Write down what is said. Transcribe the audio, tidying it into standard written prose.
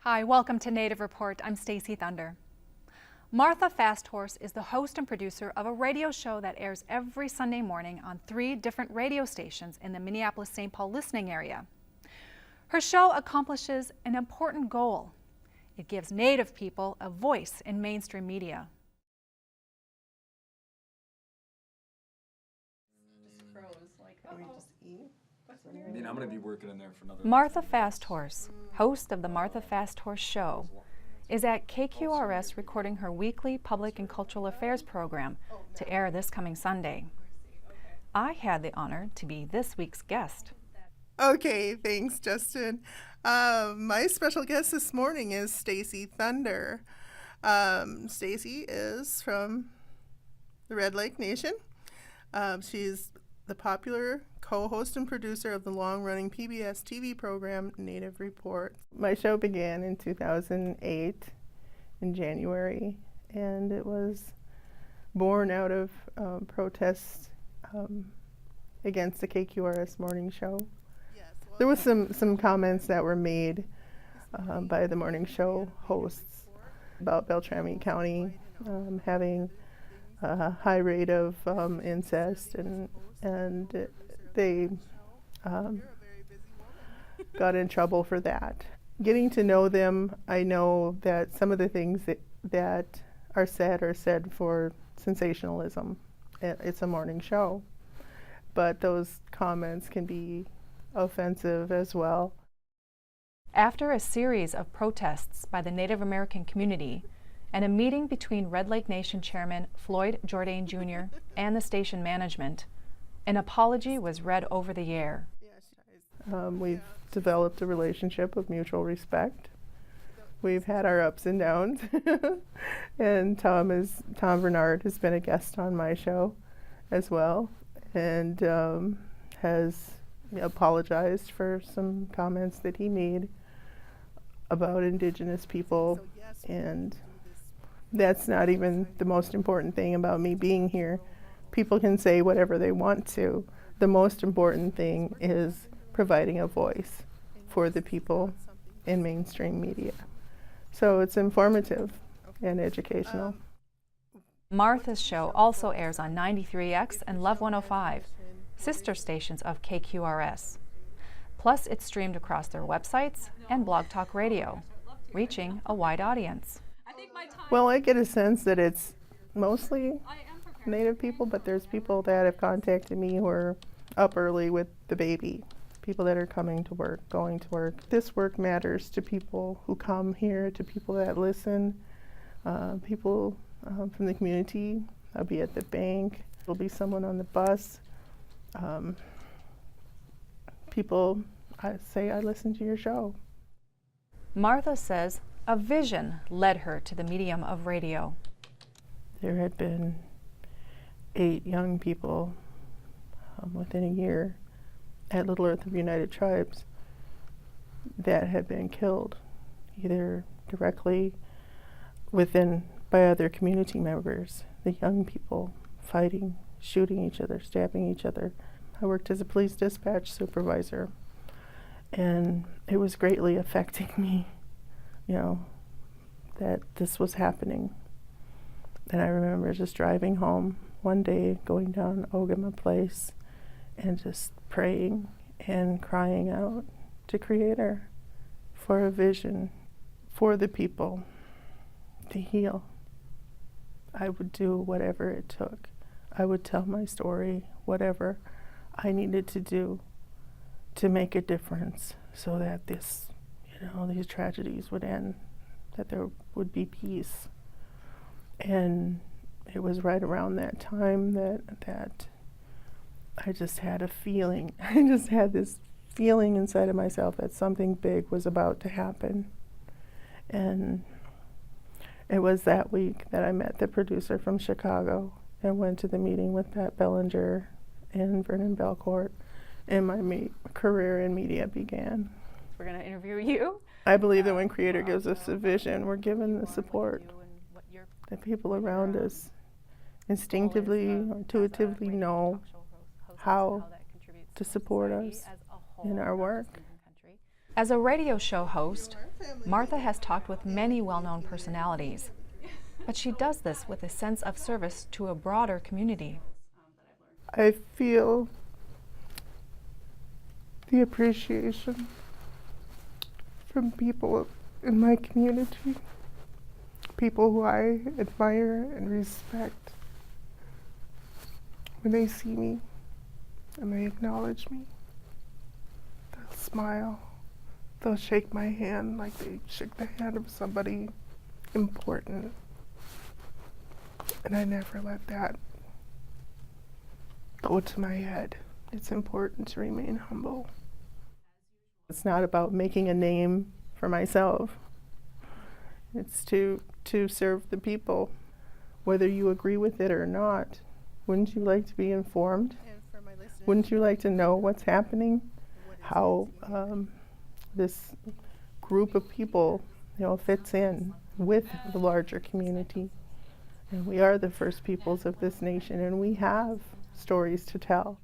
Hi, welcome to Native Report. I'm Stacey Thunder. Martha Fasthorse is the host and producer of a radio show that airs every Sunday morning on 3 different radio stations in the Minneapolis-St. Paul listening area. Her show accomplishes an important goal. It gives Native people a voice in mainstream media. I'm going to be working in there for another. Martha Fasthorse, host of the Martha Fasthorse Show, is at KQRS recording her weekly public and cultural affairs program to air this coming Sunday. I had the honor to be this week's guest. Okay, thanks, Justin. My special guest this morning is Stacey Thunder. Stacey is from the Red Lake Nation. She's the popular co-host and producer of the long-running PBS TV program Native Report. My show began in 2008 in January, and it was born out of protests against the KQRS morning show. There was some comments that were made by the morning show hosts about Beltrami County having a high rate of incest, and they got in trouble for that. Getting to know them, I know that some of the things that are said for sensationalism. It's a morning show, but those comments can be offensive as well. After a series of protests by the Native American community and a meeting between Red Lake Nation Chairman Floyd Jourdain Jr. and the station management, an apology was read over the air. We've developed a relationship of mutual respect. We've had our ups and downs, and Tom Bernard has been a guest on my show as well, and has apologized for some comments that he made about Indigenous people, and that's not even the most important thing about me being here. People can say whatever they want to. The most important thing is providing a voice for the people in mainstream media. So it's informative and educational. Martha's show also airs on 93X and Love 105, sister stations of KQRS. Plus, it's streamed across their websites and Blog Talk Radio, reaching a wide audience. Well, I get a sense that it's mostly Native people, but there's people that have contacted me who are up early with the baby, people that are coming to work, going to work. This work matters to people who come here, to people that listen, people from the community. I'll be at the bank, there'll be someone on the bus. People say, I listen to your show. Martha says a vision led her to the medium of radio. There had been 8 young people within a year at Little Earth of United Tribes that had been killed, either directly by other community members, the young people fighting, shooting each other, stabbing each other. I worked as a police dispatch supervisor, and it was greatly affecting me, that this was happening. And I remember just driving home one day, going down Ogama Place, and just praying and crying out to Creator for a vision for the people to heal. I would do whatever it took. I would tell my story, whatever I needed to do to make a difference so that these tragedies would end, that there would be peace. And it was right around that time that I just had a feeling. I just had this feeling inside of myself that something big was about to happen. And it was that week that I met the producer from Chicago and went to the meeting with Pat Bellinger and Vernon Belcourt, and my career in media began. We're going to interview you. I believe that when Creator gives us a vision, we're given the support. The people around us instinctively or intuitively know how to support us in our work. As a radio show host, Martha has talked with many well-known personalities, but she does this with a sense of service to a broader community. I feel the appreciation from people in my community, people who I admire and respect. When they see me and they acknowledge me, they'll smile, they'll shake my hand like they shook the hand of somebody important. And I never let that go to my head. It's important to remain humble. It's not about making a name for myself. It's to serve the people, whether you agree with it or not. Wouldn't you like to be informed? Wouldn't you like to know what's happening? How this group of people, fits in with the larger community? And we are the first peoples of this nation, and we have stories to tell.